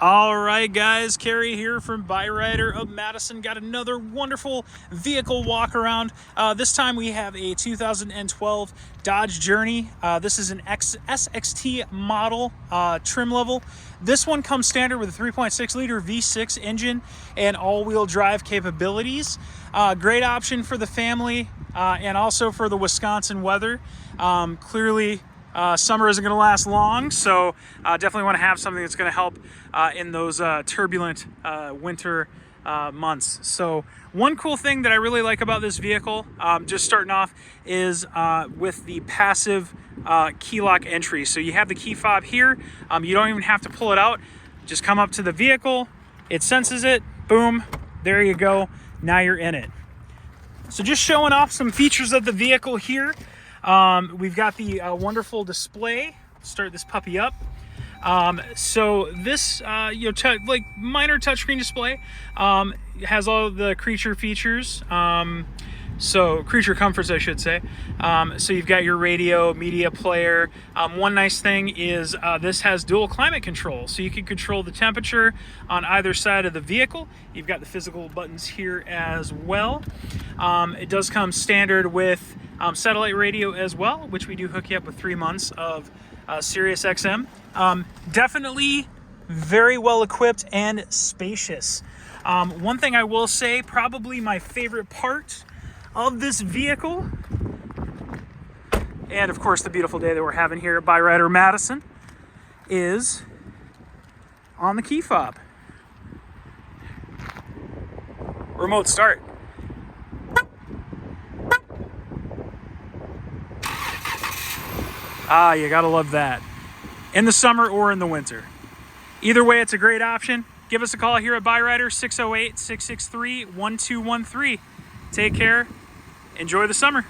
All right, guys, Cary here from Byrider of Madison. Got another wonderful vehicle walk around. This time we have a 2012 Dodge Journey. This is an SXT model trim level. This one comes standard with a 3.6 liter V6 engine and all-wheel drive capabilities. Great option for the family and also for the Wisconsin weather. Clearly, summer isn't going to last long, so definitely want to have something that's going to help in those turbulent winter months. So one cool thing that I really like about this vehicle, just starting off, is with the passive key lock entry. So you have the key fob here. You don't even have to pull it out. Just come up to the vehicle, it senses it, boom, there you go. Now you're in it. So just showing off some features of the vehicle here. We've got the wonderful display. Start this puppy up. So this, like minor touchscreen display, has all the creature features. So creature comforts, I should say. So you've got your radio, media player. One nice thing is this has dual climate control, so you can control the temperature on either side of the vehicle. You've got the physical buttons here as well. It does come standard with satellite radio as well, which we do hook you up with 3 months of Sirius XM. Definitely very well equipped and spacious. One thing I will say, probably my favorite part of this vehicle, and of course the beautiful day that we're having here at Byrider Madison, is on the key fob. Remote start. You gotta love that. In the summer or in the winter. Either way, it's a great option. Give us a call here at Byrider, 608-663-1213. Take care. Enjoy the summer.